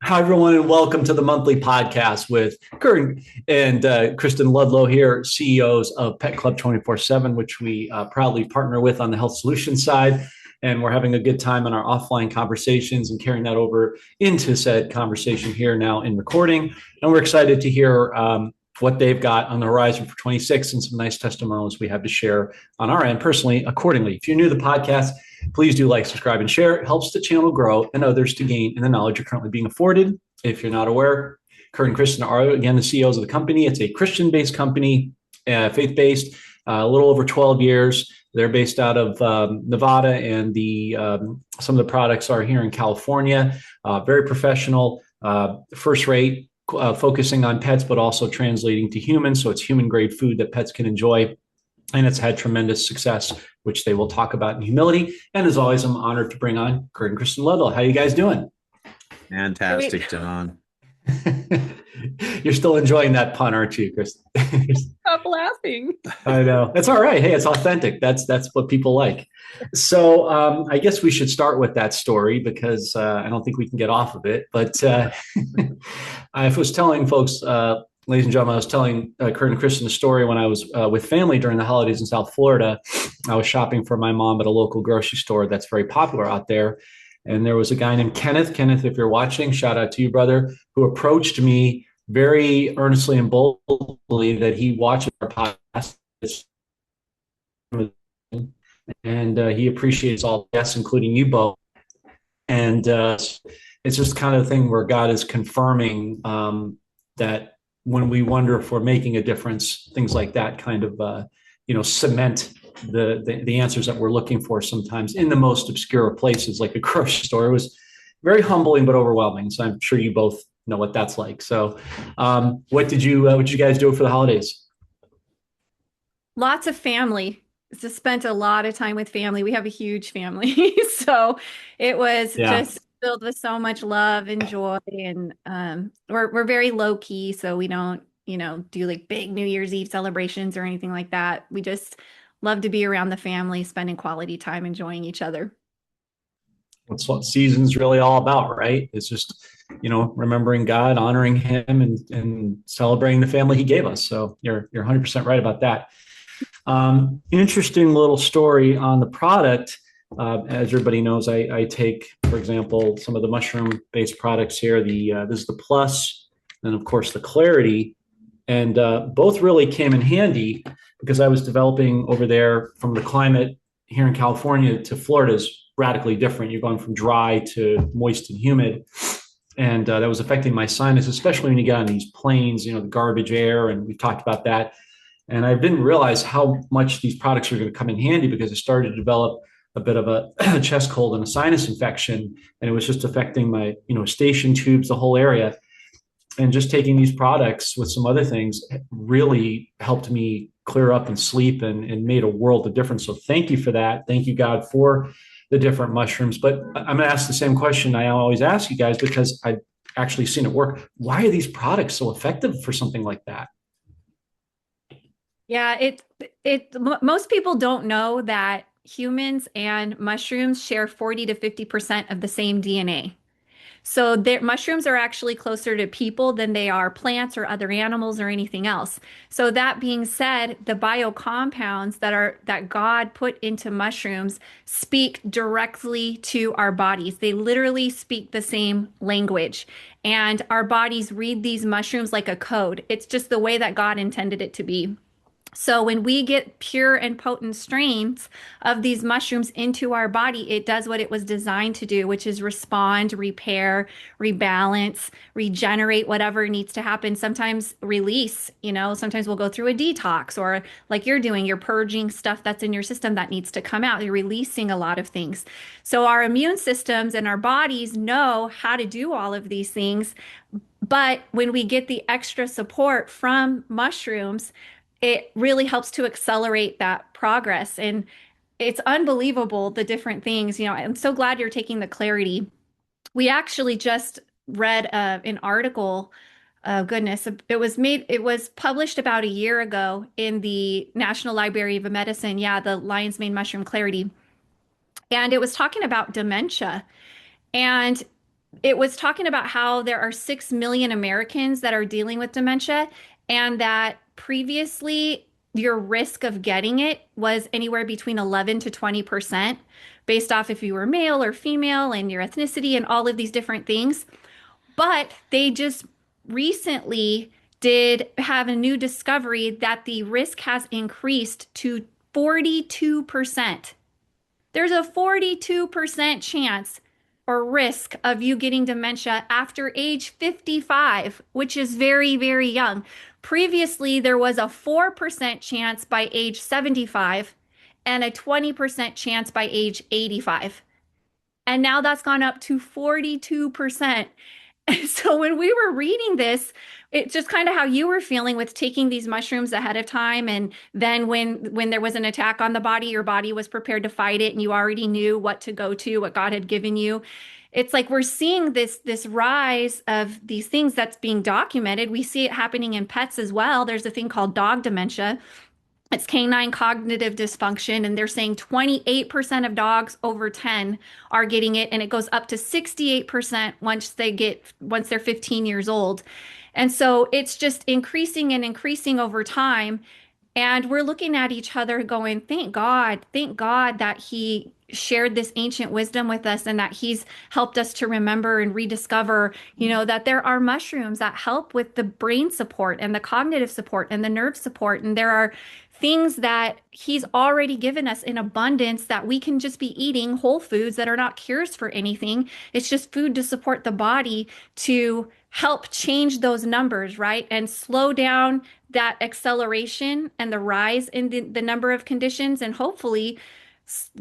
Hi, everyone, and welcome to the monthly podcast with Kurt and Cristin Ludlow here, CEOs of Pet Club 24/7, which we proudly partner with on the health solutions side. And we're having a good time in our offline conversations and carrying that over into said conversation here now in recording. And we're excited to hear what they've got on the horizon for 26 and some nice testimonials we have to share on our end personally, accordingly. If you're new to the podcast, please do like, subscribe, and share. It helps the channel grow and others to gain in the knowledge you're currently being afforded. If you're not aware, Kurt and Cristin are, again, the CEOs of the company. It's a Christian-based company, faith-based, a little over 12 years. They're based out of Nevada, and some of the products are here in California. Very professional, first rate, focusing on pets, but also translating to humans. So it's human grade food that pets can enjoy. And it's had tremendous success, which they will talk about in humility. And as always, I'm honored to bring on Kurt and Cristin Ludlow. How are you guys doing? Great. Fantastic, John. You're still enjoying that pun, aren't you, Chris? Stop laughing. I know. It's all right. Hey, it's authentic. That's what people like. So I guess we should start with that story because I don't think we can get off of it. But I was telling folks, ladies and gentlemen, I was telling Kurt and Kristen a story when I was with family during the holidays in South Florida. I was shopping for my mom at a local grocery store that's very popular out there. And there was a guy named Kenneth. Kenneth, if you're watching, shout out to you, brother, who approached me very earnestly and boldly that he watches our podcast and he appreciates all guests, including you both. And it's just kind of the thing where God is confirming that when we wonder if we're making a difference, things like that kind of cement the answers that we're looking for sometimes in the most obscure places, like a grocery store. It was very humbling but overwhelming. So I'm sure you both know what that's like. So, what did you guys do for the holidays? Lots of family. Just spent a lot of time with family. We have a huge family. So it was Yeah. just filled with so much love and joy. And we're very low key, so we don't, do like big New Year's Eve celebrations or anything like that. We just love to be around the family, spending quality time, enjoying each other. That's what season's really all about, right? It's just, remembering God, honoring him and celebrating the family he gave us. So you're 100% right about that. Interesting little story on the product. As everybody knows, I take, for example, some of the mushroom-based products here. This is the Plus, and of course the Clarity, and both really came in handy because I was developing over there from the climate here in California to Florida is radically different. You're going from dry to moist and humid, and that was affecting my sinus, especially when you get on these planes, the garbage air, and we've talked about that. And I didn't realize how much these products are going to come in handy because I started to develop a bit of a chest cold and a sinus infection, and it was just affecting my, station tubes, the whole area. And just taking these products with some other things really helped me clear up and sleep and made a world of difference. So thank you for that. Thank you, God, for the different mushrooms. But I'm going to ask the same question I always ask you guys because I've actually seen it work. Why are these products so effective for something like that? Yeah, most people don't know that humans and mushrooms share 40 to 50% of the same DNA. So mushrooms are actually closer to people than they are plants or other animals or anything else. So that being said, the biocompounds that God put into mushrooms speak directly to our bodies. They literally speak the same language. And our bodies read these mushrooms like a code. It's just the way that God intended it to be. So when we get pure and potent strains of these mushrooms into our body, it does what it was designed to do, which is respond, repair, rebalance, regenerate whatever needs to happen. Sometimes release, sometimes we'll go through a detox or like you're doing, you're purging stuff that's in your system that needs to come out. You're releasing a lot of things. So our immune systems and our bodies know how to do all of these things. But when we get the extra support from mushrooms, it really helps to accelerate that progress. And it's unbelievable the different things. I'm so glad you're taking the clarity. We actually just read an article. Goodness, it was published about a year ago in the National Library of Medicine. Yeah, the lion's mane mushroom clarity. And it was talking about dementia. And it was talking about how there are 6 million Americans that are dealing with dementia, and that previously your risk of getting it was anywhere between 11 to 20% based off if you were male or female and your ethnicity and all of these different things. But they just recently did have a new discovery that the risk has increased to 42%. There's a 42% chance or risk of you getting dementia after age 55, which is very, very young. Previously, there was a 4% chance by age 75 and a 20% chance by age 85. And now that's gone up to 42%. And so when we were reading this, it's just kind of how you were feeling with taking these mushrooms ahead of time. And then when there was an attack on the body, your body was prepared to fight it and you already knew what to go to, what God had given you. It's like we're seeing this rise of these things that's being documented. We see it happening in pets as well. There's a thing called dog dementia. It's canine cognitive dysfunction, and they're saying 28% of dogs over 10 are getting it, and it goes up to 68% once they're 15 years old. And so it's just increasing and increasing over time. And we're looking at each other going, thank God that he shared this ancient wisdom with us and that he's helped us to remember and rediscover, that there are mushrooms that help with the brain support and the cognitive support and the nerve support. And there are things that he's already given us in abundance that we can just be eating whole foods that are not cures for anything. It's just food to support the body to help change those numbers, right? And slow down that acceleration and the rise in the number of conditions and hopefully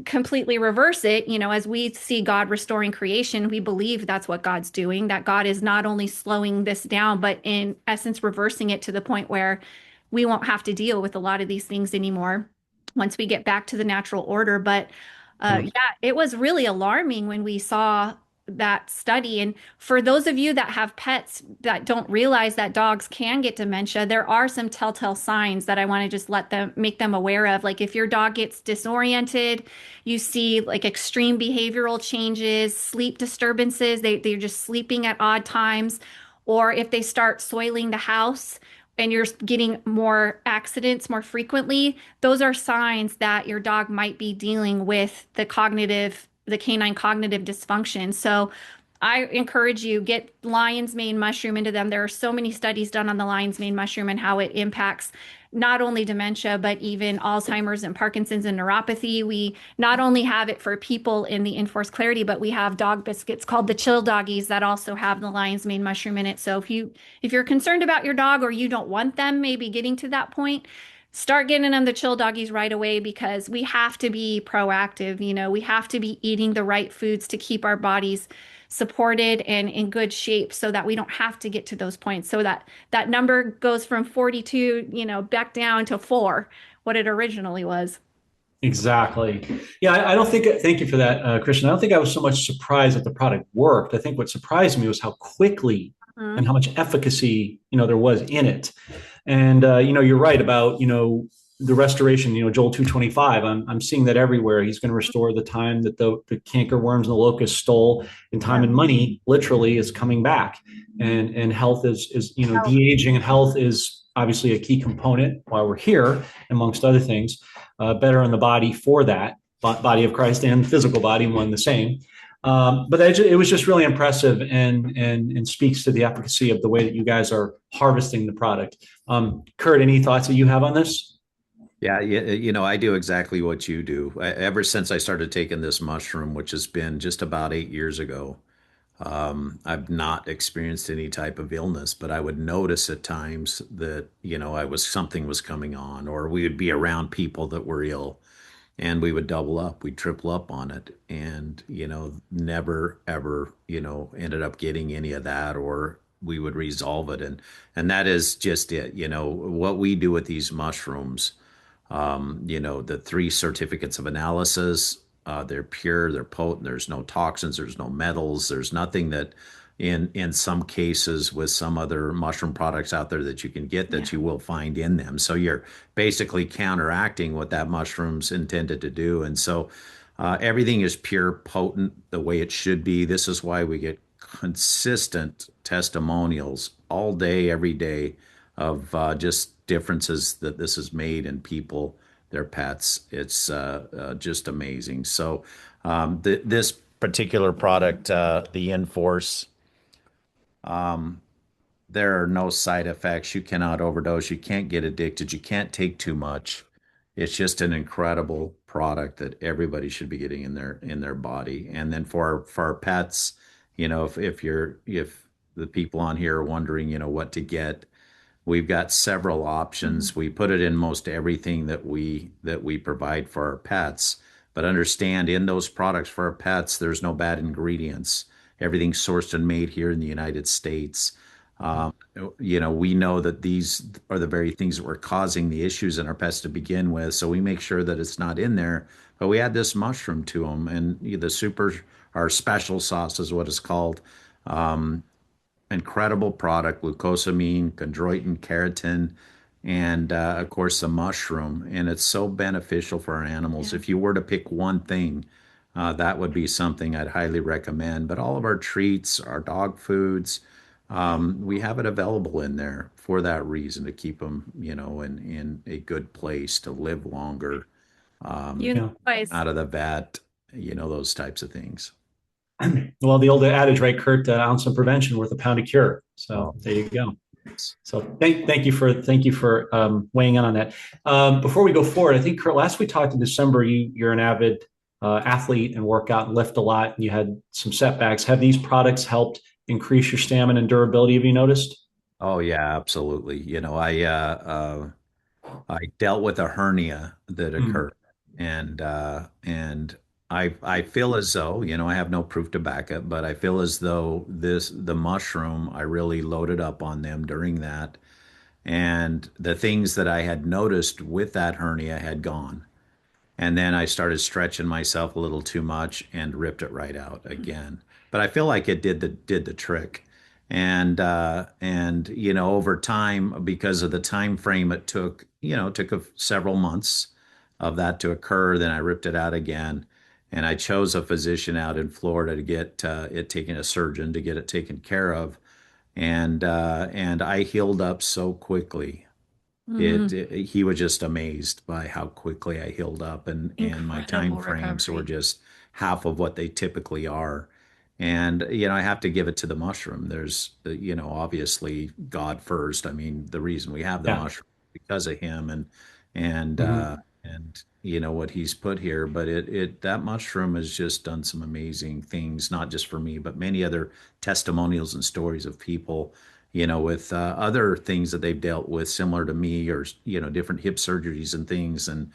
completely reverse it. As we see God restoring creation, we believe that's what God's doing, that God is not only slowing this down, but in essence, reversing it to the point where we won't have to deal with a lot of these things anymore once we get back to the natural order. But Yeah. yeah, it was really alarming when we saw that study. And for those of you that have pets that don't realize that dogs can get dementia, there are some telltale signs that I want to just make them aware of. Like if your dog gets disoriented, you see like extreme behavioral changes, sleep disturbances, they're just sleeping at odd times, or if they start soiling the house and you're getting more accidents more frequently, those are signs that your dog might be dealing with the canine cognitive dysfunction. So I encourage you, get lion's mane mushroom into them. There are so many studies done on the lion's mane mushroom and how it impacts not only dementia, but even Alzheimer's and Parkinson's and neuropathy. We not only have it for people in the Enforced Clarity, but we have dog biscuits called the chill doggies that also have the lion's mane mushroom in it. So if you're concerned about your dog or you don't want them maybe getting to that point, start getting them the chill doggies right away because we have to be proactive. We have to be eating the right foods to keep our bodies supported and in good shape so that we don't have to get to those points. So that number goes from 42, back down to 4, what it originally was. Exactly. Yeah, I don't think, thank you for that, Christian. I don't think I was so much surprised that the product worked. I think what surprised me was how quickly and Mhm. how much efficacy, there was in it. And, you're right about, the restoration, Joel 225. I'm seeing that everywhere. He's going to restore the time that the canker worms and the locusts stole, and time Yeah. and money literally is coming back. And health is, de-aging and health is obviously a key component while we're here, amongst other things. Better on the body for that body of Christ and physical body, one the same. But it was just really impressive and speaks to the efficacy of the way that you guys are harvesting the product. Kurt, any thoughts that you have on this? Yeah, I do exactly what you do. Ever since I started taking this mushroom, which has been just about 8 years ago, I've not experienced any type of illness, but I would notice at times that, something was coming on, or we would be around people that were ill and we would double up, we'd triple up on it. And, never ever, ended up getting any of that, or we would resolve it. And that is just it. What we do with these mushrooms, the 3 certificates of analysis, they're pure, they're potent, there's no toxins, there's no metals, there's nothing that in some cases with some other mushroom products out there that you can get Yeah. that you will find in them. So you're basically counteracting what that mushroom's intended to do. And so everything is pure, potent, the way it should be. This is why we get consistent testimonials all day, every day of just differences that this has made in people, their pets. It's just amazing. So this particular product, the Enforce, um, there are no side effects. You cannot overdose. You can't get addicted. You can't take too much. It's just an incredible product that everybody should be getting in their body. And then for our pets, if the people on here are wondering, what to get, we've got several Mhm. options. We put it in most everything that we provide for our pets. But understand in those products for our pets, there's no bad ingredients. Everything's sourced and made here in the United States. Um, we know that these are the very things that were causing the issues in our pets to begin with. So we make sure that it's not in there. But we add this mushroom to them, and the super, our special sauce is what it's called. Um, Incredible product, glucosamine, chondroitin, keratin, and of course the mushroom. And it's so beneficial for our animals. Yeah. If you were to pick one thing, that would be something I'd highly recommend. But all of our treats, our dog foods, we have it available in there for that reason to keep them, in a good place to live longer, You um, know, Yeah. guys, out of the vet, those types of things. Well, the old adage, right, Kurt? Ounce of prevention worth a pound of cure. So Oh, there you go. So thank you for weighing in on that. Before we go forward, I think Kurt, last we talked in December, you're an avid athlete and work out and lift a lot, and you had some setbacks. Have these products helped increase your stamina and durability? Have you noticed? oh yeah, absolutely. I dealt with a hernia that Mm, occurred, and I feel as though, I have no proof to back it, but I feel as though the mushroom, I really loaded up on them during that, and the things that I had noticed with that hernia had gone. And then I started stretching myself a little too much and ripped it right out again. But I feel like it did the trick. And over time, because of the time frame it took, several months of that to occur. Then I ripped it out again, and I chose a physician out in Florida to get it taken, a surgeon to get it taken care of, and I healed up so quickly. mhm, He was just amazed by how quickly I healed up, and my time incredible frames were recovery. just half of what they typically are. And I have to give it to the mushroom. There's obviously God first. I mean, the reason we have the yeah. mushroom is because of him, and Mhm. what he's put here. But it that mushroom has just done some amazing things, not just for me, but many other testimonials and stories of people, with other things that they've dealt with similar to me, or different hip surgeries and things, and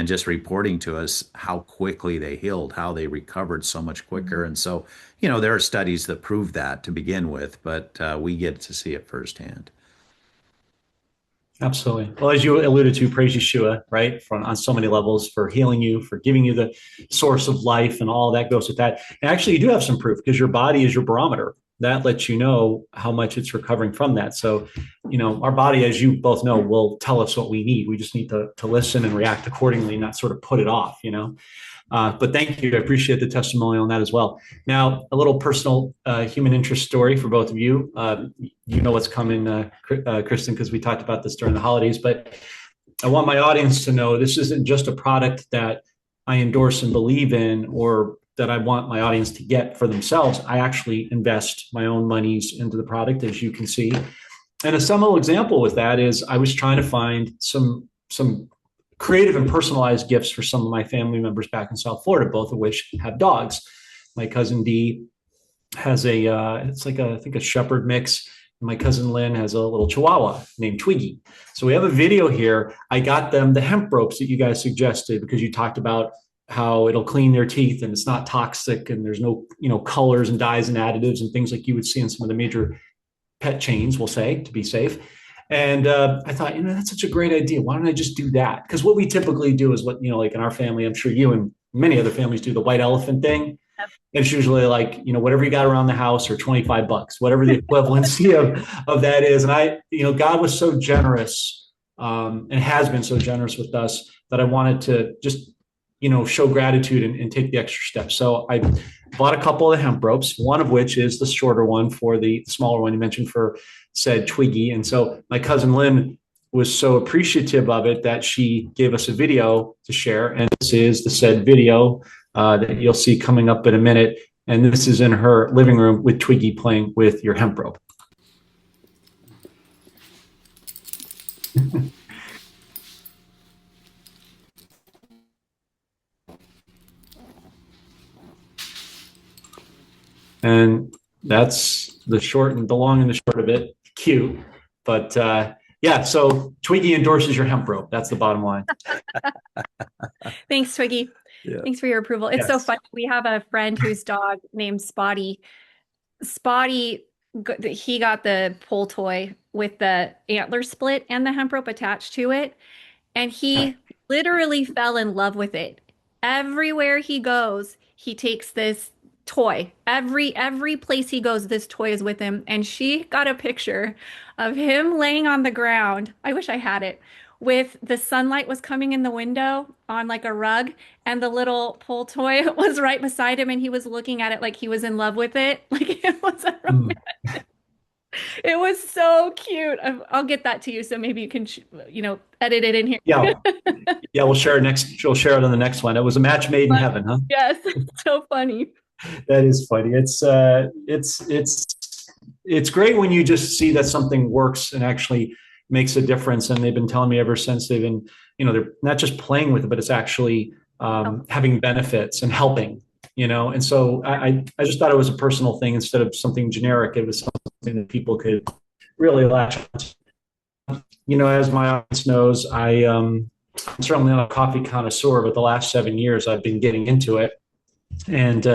just reporting to us how quickly they healed, how they recovered so much quicker. Mhm. And so, there are studies that prove that to begin with, but we get to see it firsthand. Absolutely. Well, as you alluded to, praise Yeshua, right? On so many levels for healing you, for giving you the source of life, and all that goes with that. And actually, you do have some proof because your body is your barometer. That lets you know how much it's recovering from that. So, our body, as you both know, will tell us what we need. We just need to listen and react accordingly, not sort of put it off. But thank you. I appreciate the testimony on that as well. Now, a little personal human interest story for both of you. You know what's coming, Cristin, because we talked about this during the holidays. But I want my audience to know this isn't just a product that I endorse and believe in, or that I want my audience to get for themselves. I actually invest my own monies into the product, as you can see. And a seminal example with that is I was trying to find some creative and personalized gifts for some of my family members back in South Florida, both of which have dogs. My cousin Dee has it's like I think a shepherd mix. My cousin Lynn has a little Chihuahua named Twiggy. So we have a video here. I got them the hemp ropes that you guys suggested because you talked about how it'll clean their teeth and it's not toxic and there's no colors and dyes and additives and things like you would see in some of the major pet chains, we'll say, to be safe. And I thought, that's such a great idea. Why don't I just do that? Because what we typically do is what, like in our family, I'm sure you and many other families do the white elephant thing. It's usually like, whatever you got around the house or $25, whatever the equivalency of that is. And God was so generous and has been so generous with us that I wanted to just show gratitude and take the extra step. So I bought a couple of hemp ropes, one of which is the shorter one for the smaller one you mentioned for said Twiggy. And so my cousin Lynn was so appreciative of it that she gave us a video to share. And this is the said video that you'll see coming up in a minute. And this is in her living room with Twiggy playing with your hemp rope. And that's the short and the long and the short of it. Cute. But yeah, so Twiggy endorses your hemp rope. That's the bottom line. Thanks, Twiggy. Yeah. Thanks for your approval. It's so funny. We have a friend whose dog named Spotty. Spotty, he got the pull toy with the antler split and the hemp rope attached to it. And he literally fell in love with it. Everywhere he goes, he takes this toy. Every place he goes, this toy is with him. And she got a picture of him laying on the ground. I wish I had it. With the sunlight was coming in the window on like a rug, and the little pull toy was right beside him, and he was looking at it like he was in love with it. Like it was a romantic. It was so cute. I'll get that to you, so maybe you can, edit it in here. Yeah, yeah. We'll share it next. We'll share it on the next one. It was a match made in heaven, huh? Yes, it's so funny. That is funny. It's great when you just see that something works and actually makes a difference. And they've been telling me ever since they've been, they're not just playing with it, but it's actually having benefits and helping. And so I just thought it was a personal thing instead of something generic. It was something that people could really latch on. As my audience knows, I'm certainly not a coffee connoisseur, but the last 7 years I've been getting into it and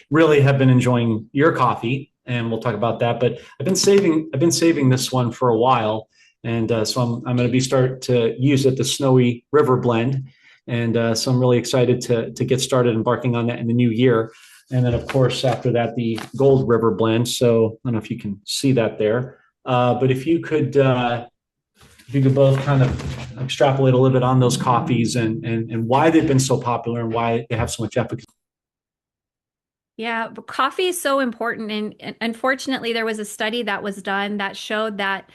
really have been enjoying your coffee. And we'll talk about that. But I've been saving this one for a while, and so I'm going to start to use it, the Snowy River blend. And so I'm really excited to get started embarking on that in the new year. And then, of course, after that, the Gold River blend. So I don't know if you can see that there, but if you could both kind of extrapolate a little bit on those coffees and why they've been so popular and why they have so much efficacy. Yeah, but coffee is so important. And unfortunately, there was a study that was done that showed that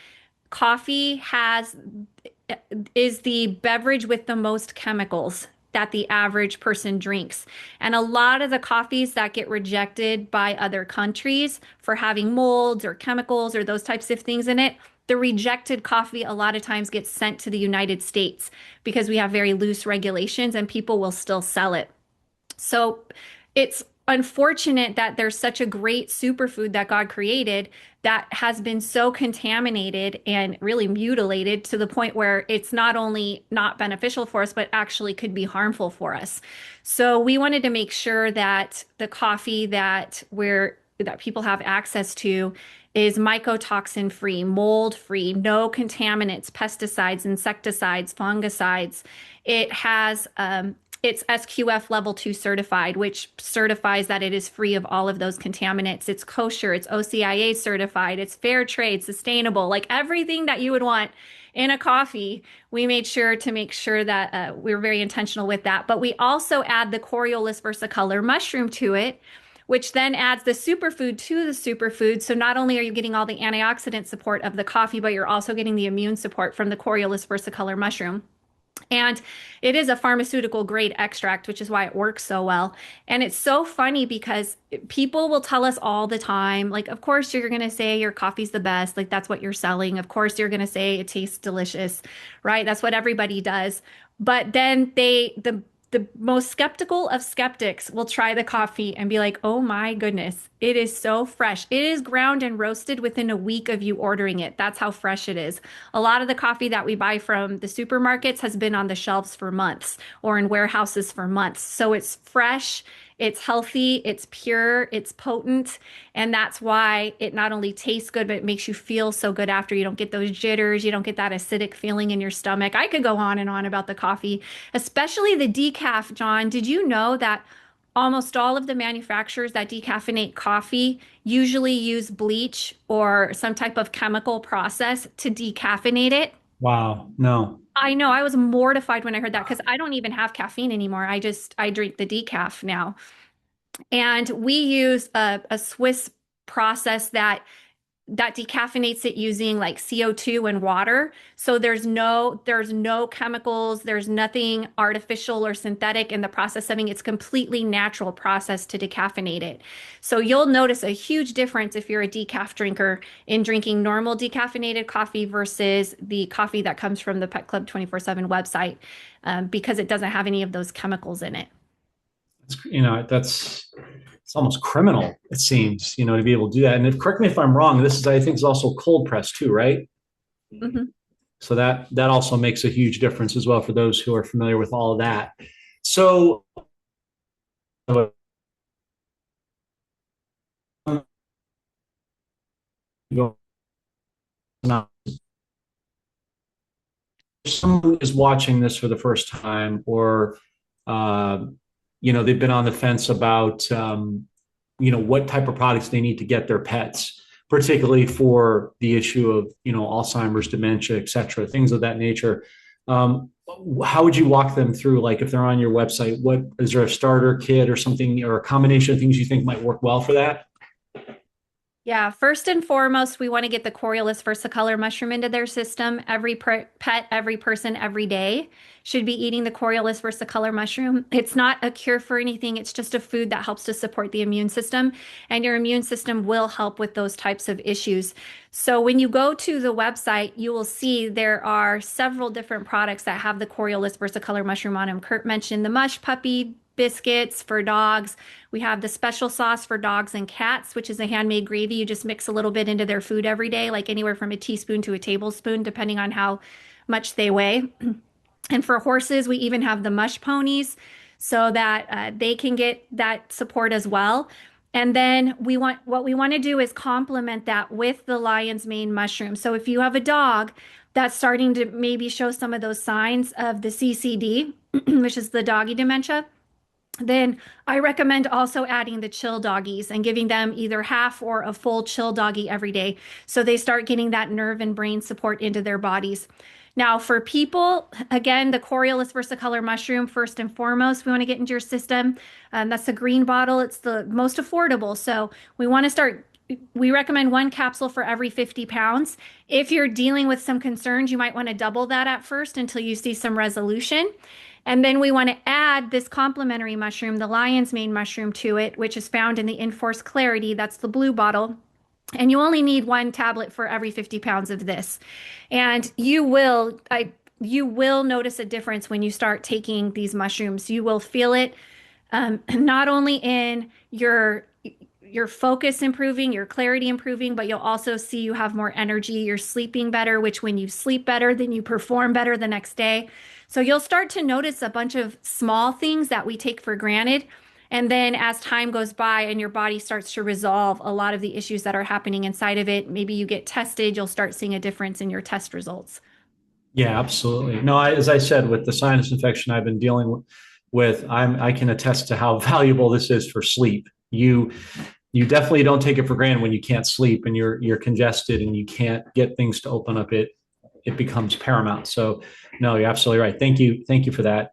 coffee is the beverage with the most chemicals that the average person drinks. And a lot of the coffees that get rejected by other countries for having molds or chemicals or those types of things in it, the rejected coffee a lot of times gets sent to the United States because we have very loose regulations and people will still sell it. So it's unfortunate that there's such a great superfood that God created that has been so contaminated and really mutilated to the point where it's not only not beneficial for us, but actually could be harmful for us. So we wanted to make sure that the coffee that people have access to is mycotoxin free, mold free, no contaminants, pesticides, insecticides, fungicides. It's SQF level 2 certified, which certifies that it is free of all of those contaminants. It's kosher, it's OCIA certified, it's fair trade, sustainable, like everything that you would want in a coffee. We made sure to make sure that we were very intentional with that. But we also add the Coriolis versicolor mushroom to it, which then adds the superfood to the superfood. So not only are you getting all the antioxidant support of the coffee, but you're also getting the immune support from the Coriolis versicolor mushroom. And it is a pharmaceutical grade extract, which is why it works so well. And it's so funny because people will tell us all the time, like, of course, you're going to say your coffee's the best. Like, that's what you're selling. Of course, you're going to say it tastes delicious, right? That's what everybody does. But then the most skeptical of skeptics will try the coffee and be like, oh my goodness, it is so fresh. It is ground and roasted within a week of you ordering it. That's how fresh it is. A lot of the coffee that we buy from the supermarkets has been on the shelves for months or in warehouses for months. So it's fresh, it's healthy, it's pure, it's potent. And that's why it not only tastes good, but it makes you feel so good after. You don't get those jitters, you don't get that acidic feeling in your stomach. I could go on and on about the coffee, especially the decaf, John. Did you know that almost all of the manufacturers that decaffeinate coffee usually use bleach or some type of chemical process to decaffeinate it? Wow, no. I know I was mortified when I heard that because I don't even have caffeine anymore. I drink the decaf now. And we use a Swiss process that decaffeinates it using like CO2 and water. So there's no chemicals, there's nothing artificial or synthetic in the process setting. It's completely natural process to decaffeinate it. So you'll notice a huge difference if you're a decaf drinker in drinking normal decaffeinated coffee versus the coffee that comes from the Pet Club 24/7 website, because it doesn't have any of those chemicals in it. That's it's almost criminal, it seems, to be able to do that. And correct me if I'm wrong, this is, I think, is also cold press too, right? Mhm. So that also makes a huge difference as well for those who are familiar with all of that. So someone is watching this for the first time, or uh, they've been on the fence about what type of products they need to get their pets, particularly for the issue of Alzheimer's, dementia, et cetera, things of that nature. um, how would you walk them through, like, if they're on your website, what is there, a starter kit or something, or a combination of things you think might work well for that? Yeah, first and foremost, we want to get the Coriolis versicolor mushroom into their system. Every pet, every person, every day should be eating the Coriolis versicolor mushroom. It's not a cure for anything, it's just a food that helps to support the immune system, and your immune system will help with those types of issues. So when you go to the website, you will see there are several different products that have the Coriolis versicolor mushroom on them. Kurt mentioned the Mush Puppy biscuits for dogs. We have the special sauce for dogs and cats, which is a handmade gravy. You just mix a little bit into their food every day, like anywhere from a teaspoon to a tablespoon, depending on how much they weigh. And for horses, we even have the mush ponies so that they can get that support as well. And then what we want to do is complement that with the lion's mane mushroom. So if you have a dog that's starting to maybe show some of those signs of the CCD, which is the doggy dementia, then I recommend also adding the chill doggies and giving them either half or a full chill doggy every day so they start getting that nerve and brain support into their bodies. Now, for people, again, the Coriolis versicolor mushroom, first and foremost, we want to get into your system. That's the green bottle. It's the most affordable. So we want to start. We recommend one capsule for every 50 pounds. If you're dealing with some concerns, you might want to double that at first until you see some resolution. And then we want to add this complementary mushroom, the lion's mane mushroom, to it, which is found in the Enforce Clarity. That's the blue bottle. And you only need one tablet for every 50 pounds of this. And you will notice a difference when you start taking these mushrooms. You will feel it, not only in your focus improving, your clarity improving, but you'll also see you have more energy. You're sleeping better, which when you sleep better, then you perform better the next day. So you'll start to notice a bunch of small things that we take for granted. And then as time goes by and your body starts to resolve a lot of the issues that are happening inside of it, maybe you get tested, you'll start seeing a difference in your test results. Yeah, absolutely. No, as I said, with the sinus infection I've been dealing with, I can attest to how valuable this is for sleep. You definitely don't take it for granted when you can't sleep and you're congested and you can't get things to open up. It becomes paramount. So no, you're absolutely right. Thank you for that.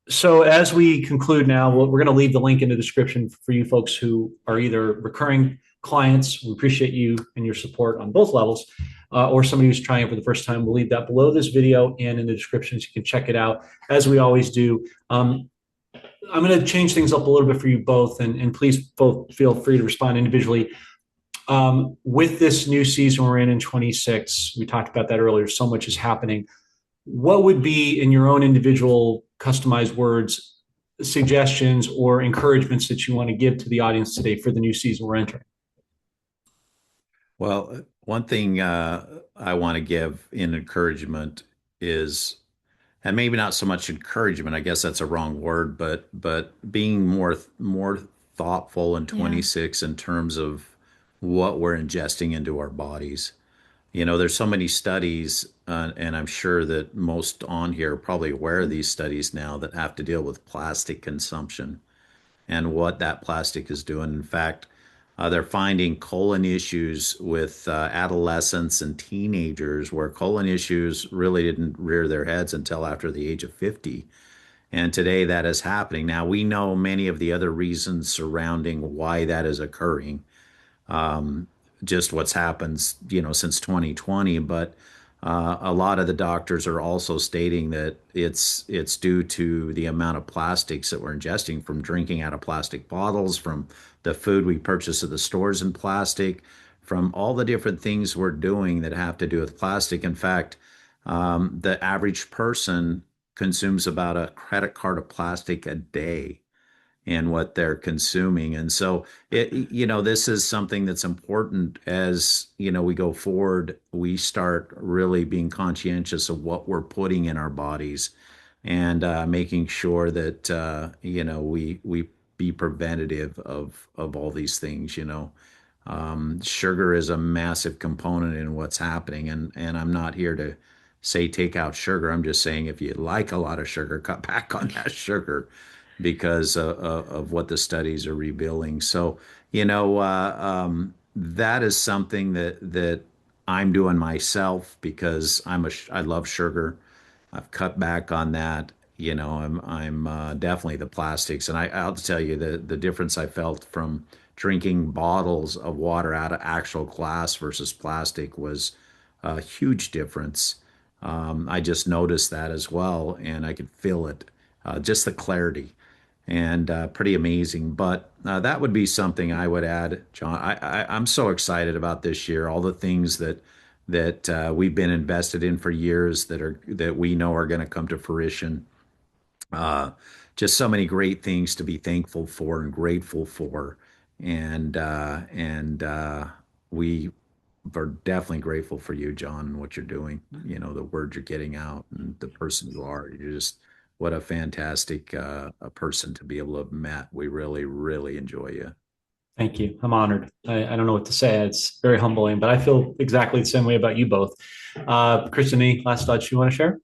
So as we conclude now, we're going to leave the link in the description for you folks who are either recurring clients. We appreciate you and your support on both levels, or somebody who's trying it for the first time. We'll leave that below this video and in the description so you can check it out, as we always do. I'm going to change things up a little bit for you both, and please both feel free to respond individually. With this new season we're in 26, we talked about that earlier, so much is happening. What would be, in your own individual customized words, suggestions or encouragements that you want to give to the audience today for the new season we're entering? Well, one thing I want to give in encouragement is, and maybe not so much encouragement, I guess that's a wrong word, but being more thoughtful in Yeah. 26 in terms of what we're ingesting into our bodies. There's so many studies, and I'm sure that most on here are probably aware of these studies now that have to deal with plastic consumption and what that plastic is doing. In fact, They're finding colon issues with adolescents and teenagers, where colon issues really didn't rear their heads until after the age of 50. And today that is happening. Now, we know many of the other reasons surrounding why that is occurring, um, just what's happened, since 2020. But a lot of the doctors are also stating that it's due to the amount of plastics that we're ingesting, from drinking out of plastic bottles, from the food we purchase at the stores in plastic, from all the different things we're doing that have to do with plastic. In fact, the average person consumes about a credit card of plastic a day in what they're consuming. And so this is something that's important as, we go forward, we start really being conscientious of what we're putting in our bodies, and making sure that, we be preventative of all these things. Sugar is a massive component in what's happening. And I'm not here to say take out sugar. I'm just saying, if you like a lot of sugar, cut back on that sugar, because of what the studies are revealing. So, that is something that I'm doing myself, because I love sugar. I've cut back on that. I'm definitely the plastics, and I'll tell you the difference I felt from drinking bottles of water out of actual glass versus plastic was a huge difference. I just noticed that as well, and I could feel it, just the clarity, and pretty amazing. But that would be something I would add, John. I'm so excited about this year, all the things that we've been invested in for years that we know are going to come to fruition. Uh, just so many great things to be thankful for and grateful for, and we are definitely grateful for you, John, and what you're doing. The word you're getting out, and the person you are. You're just what a fantastic a person to be able to have met. We really, really enjoy you. Thank you. I'm honored. I don't know what to say. It's very humbling, but I feel exactly the same way about you both. Cristin, any last thoughts you want to share?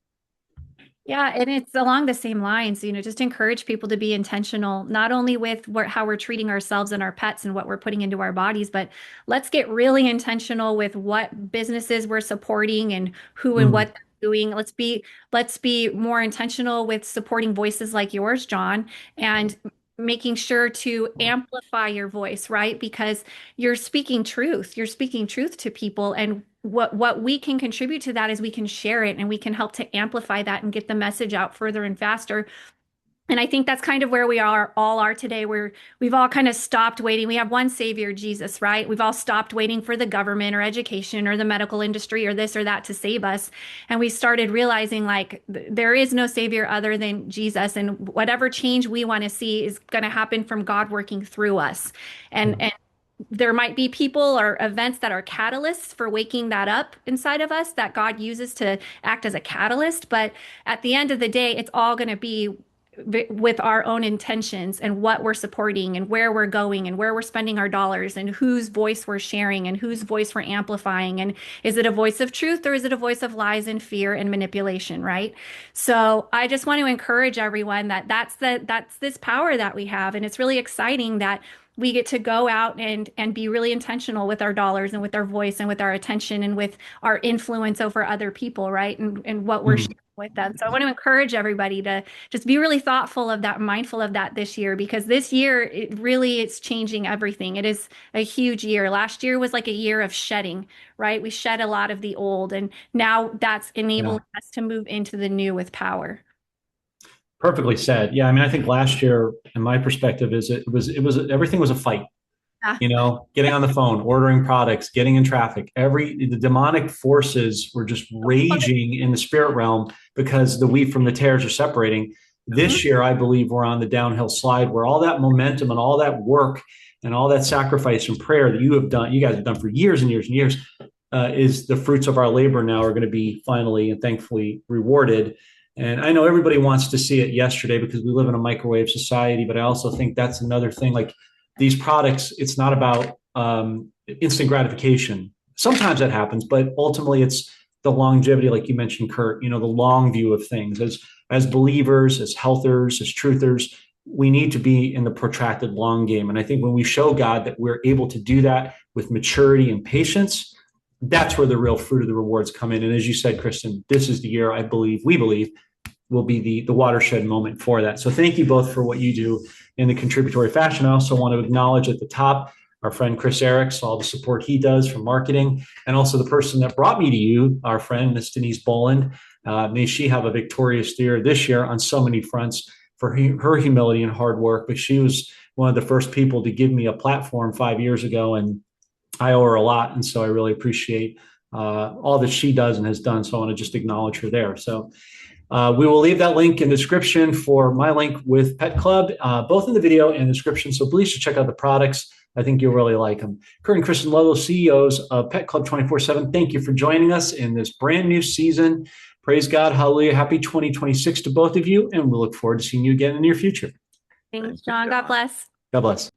Yeah, and it's along the same lines, just encourage people to be intentional, not only with how we're treating ourselves and our pets and what we're putting into our bodies, but let's get really intentional with what businesses we're supporting and who and Mm, what they're doing. Let's be more intentional with supporting voices like yours, John, and making sure to amplify your voice, right? Because you're speaking truth. You're speaking truth to people, and what we can contribute to that is we can share it and we can help to amplify that and get the message out further and faster. And I think that's kind of where we all are today, where we've all kind of stopped waiting. We have one savior, Jesus, right? We've all stopped waiting for the government or education or the medical industry or this or that to save us. And we started realizing like there is no savior other than Jesus. And whatever change we want to see is going to happen from God working through us. And there might be people or events that are catalysts for waking that up inside of us that God uses to act as a catalyst. But at the end of the day, it's all going to be with our own intentions and what we're supporting and where we're going and where we're spending our dollars and whose voice we're sharing and whose voice we're amplifying. And is it a voice of truth, or is it a voice of lies and fear and manipulation, right? So I just want to encourage everyone that that's this power that we have. And it's really exciting that we get to go out and be really intentional with our dollars and with our voice and with our attention and with our influence over other people, right? And what we're mm. sharing with them. So I want to encourage everybody to just be really thoughtful of that, mindful of that this year, because this year it's changing everything. It is a huge year. Last year was like a year of shedding, right? We shed a lot of the old, and now that's Yeah. enabling us to move into the new with power. Perfectly said. Yeah, I mean, I think last year, in my perspective, is it was everything was a fight. Yeah. Getting on the phone, ordering products, getting in traffic. The demonic forces were just raging in the spirit realm because the wheat from the tares are separating. Mhm. This year, I believe we're on the downhill slide where all that momentum and all that work and all that sacrifice and prayer that you guys have done for years and years and years, is the fruits of our labor now are going to be finally and thankfully rewarded. And I know everybody wants to see it yesterday because we live in a microwave society, but I also think that's another thing. Like these products, it's not about instant gratification. Sometimes that happens, but ultimately it's the longevity, like you mentioned, Kurt, the long view of things. As believers, as healthers, as truthers, we need to be in the protracted long game. And I think when we show God that we're able to do that with maturity and patience, that's where the real fruit of the rewards come in. And as you said, Cristin, this is the year we believe will be the watershed moment for that. So thank you both for what you do in the contributory fashion. I also want to acknowledge at the top our friend Chris Eriks, all the support he does from marketing, and also the person that brought me to you, our friend Miss Denise Boland. May she have a victorious year this year on so many fronts for her humility and hard work. But she was one of the first people to give me a platform 5 years ago, and I owe her a lot. And so I really appreciate all that she does and has done. So I want to just acknowledge her there. So we will leave that link in the description for my link with Pet Club, both in the video and the description. So please check out the products. I think you'll really like them. Kurt and Cristin Ludlow, CEOs of Pet Club 24/7. Thank you for joining us in this brand new season. Praise God. Hallelujah. Happy 2026 to both of you. And we look forward to seeing you again in the near future. Thanks, John. God bless. God bless.